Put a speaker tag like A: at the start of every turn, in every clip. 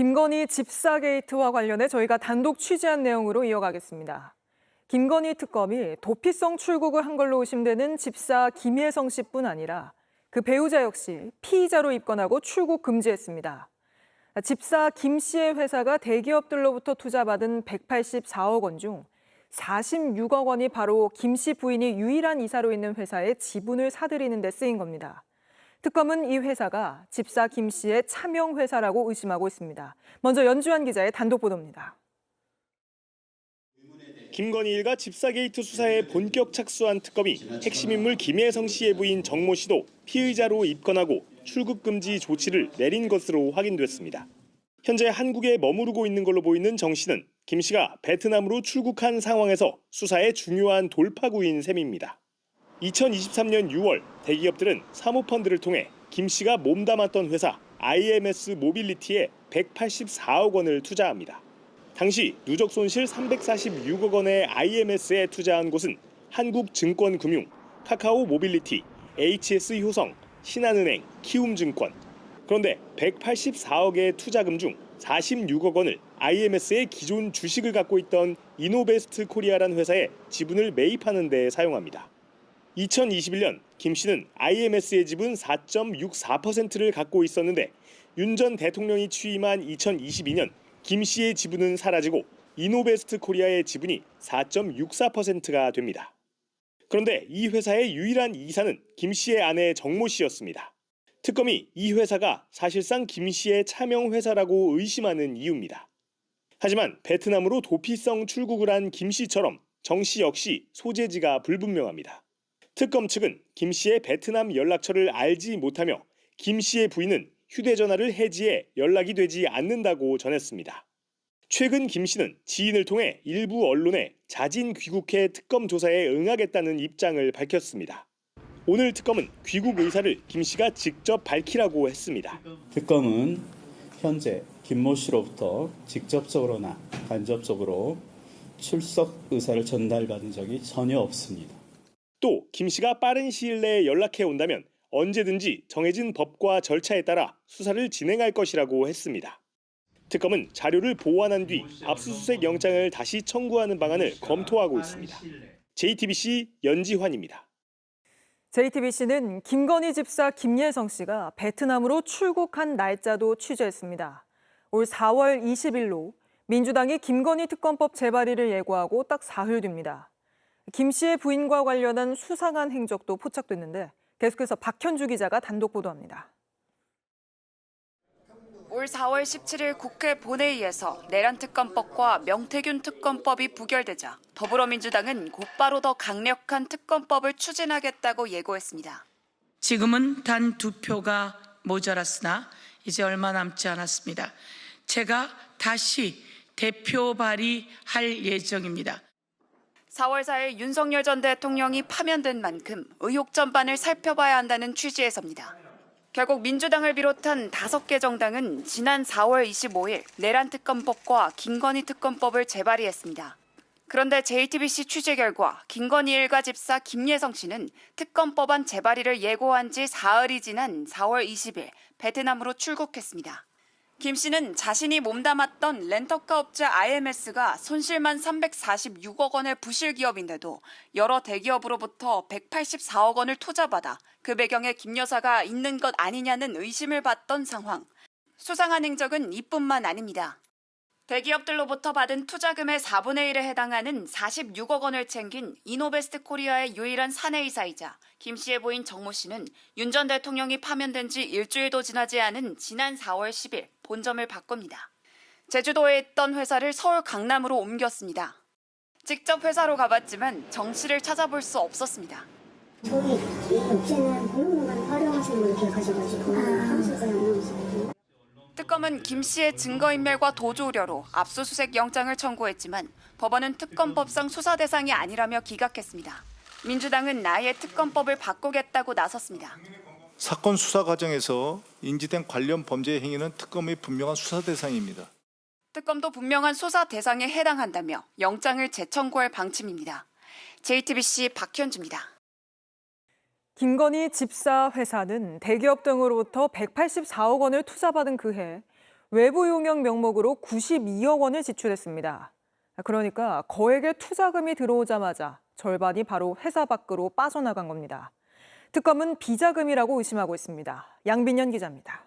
A: 김건희 집사 게이트와 관련해 저희가 단독 취재한 내용으로 이어가겠습니다. 김건희 특검이 도피성 출국을 한 걸로 의심되는 집사 김예성 씨뿐 아니라 그 배우자 역시 피의자로 입건하고 출국 금지했습니다. 집사 김 씨의 회사가 대기업들로부터 투자받은 184억 원 중 46억 원이 바로 김 씨 부인이 유일한 이사로 있는 회사의 지분을 사들이는 데 쓰인 겁니다. 특검은 이 회사가 집사 김 씨의 차명 회사라고 의심하고 있습니다. 먼저 연주한 기자의 단독 보도입니다.
B: 김건희 일가 집사 게이트 수사에 본격 착수한 특검이 핵심 인물 김예성 씨의 부인 정모 씨도 피의자로 입건하고 출국 금지 조치를 내린 것으로 확인됐습니다. 현재 한국에 머무르고 있는 걸로 보이는 정 씨는 김 씨가 베트남으로 출국한 상황에서 수사의 중요한 돌파구인 셈입니다. 2023년 6월 대기업들은 사모펀드를 통해 김 씨가 몸담았던 회사 IMS 모빌리티에 184억 원을 투자합니다. 당시 누적 손실 346억 원의 IMS에 투자한 곳은 한국증권금융, 카카오 모빌리티, HS 효성, 신한은행, 키움증권. 그런데 184억의 투자금 중 46억 원을 IMS의 기존 주식을 갖고 있던 이노베스트 코리아라는 회사에 지분을 매입하는 데 사용합니다. 2021년 김 씨는 IMS의 지분 4.64%를 갖고 있었는데 윤 전 대통령이 취임한 2022년 김 씨의 지분은 사라지고 이노베스트 코리아의 지분이 4.64%가 됩니다. 그런데 이 회사의 유일한 이사는 김 씨의 아내 정모 씨였습니다. 특검이 이 회사가 사실상 김 씨의 차명 회사라고 의심하는 이유입니다. 하지만 베트남으로 도피성 출국을 한 김 씨처럼 정 씨 역시 소재지가 불분명합니다. 특검 측은 김 씨의 베트남 연락처를 알지 못하며 김 씨의 부인은 휴대전화를 해지해 연락이 되지 않는다고 전했습니다. 최근 김 씨는 지인을 통해 일부 언론에 자진 귀국해 특검 조사에 응하겠다는 입장을 밝혔습니다. 오늘 특검은 귀국 의사를 김 씨가 직접 밝히라고 했습니다.
C: 특검은 현재 김모 씨로부터 직접적으로나 간접적으로 출석 의사를 전달받은 적이 전혀 없습니다.
B: 또 김 씨가 빠른 시일 내에 연락해 온다면 언제든지 정해진 법과 절차에 따라 수사를 진행할 것이라고 했습니다. 특검은 자료를 보완한 뒤 압수수색 영장을 다시 청구하는 방안을 검토하고 있습니다. JTBC 연지환입니다.
A: JTBC는 김건희 집사 김예성 씨가 베트남으로 출국한 날짜도 취재했습니다. 올 4월 20일로 민주당이 김건희 특검법 재발의를 예고하고 딱 사흘 뒤입니다. 김 씨의 부인과 관련한 수상한 행적도 포착됐는데 계속해서 박현주 기자가 단독 보도합니다.
D: 올 4월 17일 국회 본회의에서 내란 특검법과 명태균 특검법이 부결되자 더불어민주당은 곧바로 더 강력한 특검법을 추진하겠다고 예고했습니다.
E: 지금은 단 2표가 모자랐으나 이제 얼마 남지 않았습니다. 제가 다시 대표 발의할 예정입니다.
D: 4월 4일 윤석열 전 대통령이 파면된 만큼 의혹 전반을 살펴봐야 한다는 취지에서입니다. 결국 민주당을 비롯한 5개 정당은 지난 4월 25일 내란 특검법과 김건희 특검법을 재발의했습니다. 그런데 JTBC 취재 결과 김건희 일가 집사 김예성 씨는 특검법안 재발의를 예고한 지 사흘이 지난 4월 20일 베트남으로 출국했습니다. 김 씨는 자신이 몸담았던 렌터카 업체 IMS가 손실만 346억 원의 부실 기업인데도 여러 대기업으로부터 184억 원을 투자받아 그 배경에 김 여사가 있는 것 아니냐는 의심을 받던 상황. 수상한 행적은 이뿐만 아닙니다. 대기업들로부터 받은 투자금의 4분의 1에 해당하는 46억 원을 챙긴 이노베스트 코리아의 유일한 사내이사이자 김 씨의 부인 정모 씨는 윤 전 대통령이 파면된 지 일주일도 지나지 않은 지난 4월 10일 본점을 바꿉니다. 제주도에 있던 회사를 서울 강남으로 옮겼습니다. 직접 회사로 가봤지만 정 씨를 찾아볼 수 없었습니다.
F: 저기 이 업체는 공용만 활용하시는 걸 기억하셔가지고 사무실에 안 나오시거든요.
D: 특검은 김 씨의 증거인멸과 도주 우려로 압수수색 영장을 청구했지만 법원은 특검법상 수사 대상이 아니라며 기각했습니다. 민주당은 아예 특검법을 바꾸겠다고 나섰습니다.
G: 사건 수사 과정에서 인지된 관련 범죄 행위는 특검의 분명한 수사 대상입니다.
D: 특검도 분명한 수사 대상에 해당한다며 영장을 재청구할 방침입니다. JTBC 박현주입니다.
A: 김건희 집사 회사는 대기업 등으로부터 184억 원을 투자받은 그해 외부 용역 명목으로 92억 원을 지출했습니다. 그러니까 거액의 투자금이 들어오자마자 절반이 바로 회사 밖으로 빠져나간 겁니다. 특검은 비자금이라고 의심하고 있습니다. 양빈현 기자입니다.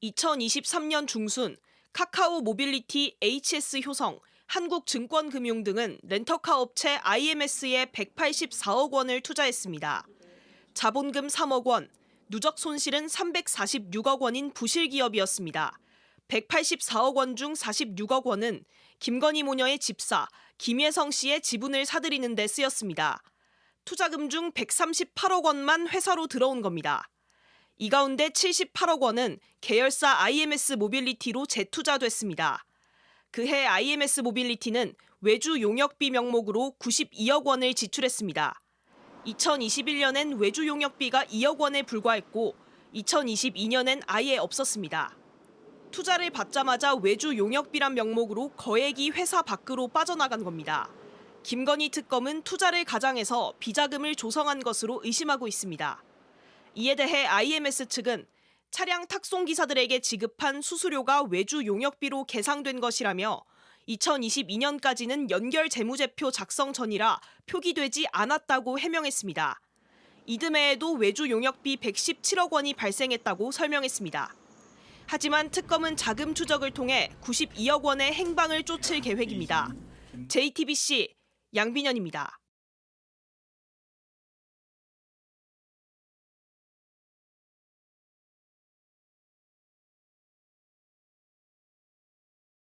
H: 2023년 중순 카카오 모빌리티, HS 효성, 한국증권금융 등은 렌터카 업체 IMS에 184억 원을 투자했습니다. 자본금 3억 원, 누적 손실은 346억 원인 부실 기업이었습니다. 184억 원 중 46억 원은 김건희 모녀의 집사 김예성 씨의 지분을 사들이는 데 쓰였습니다. 투자금 중 138억 원만 회사로 들어온 겁니다. 이 가운데 78억 원은 계열사 IMS 모빌리티로 재투자됐습니다. 그해 IMS 모빌리티는 외주 용역비 명목으로 92억 원을 지출했습니다. 2021년엔 외주 용역비가 2억 원에 불과했고 2022년엔 아예 없었습니다. 투자를 받자마자 외주 용역비란 명목으로 거액이 회사 밖으로 빠져나간 겁니다. 김건희 특검은 투자를 가장해서 비자금을 조성한 것으로 의심하고 있습니다. 이에 대해 IMS 측은 차량 탁송 기사들에게 지급한 수수료가 외주 용역비로 계상된 것이라며 2022년까지는 연결 재무제표 작성 전이라 표기되지 않았다고 해명했습니다. 이듬해에도 외주 용역비 117억 원이 발생했다고 설명했습니다. 하지만 특검은 자금 추적을 통해 92억 원의 행방을 쫓을 계획입니다. JTBC 양빈현입니다.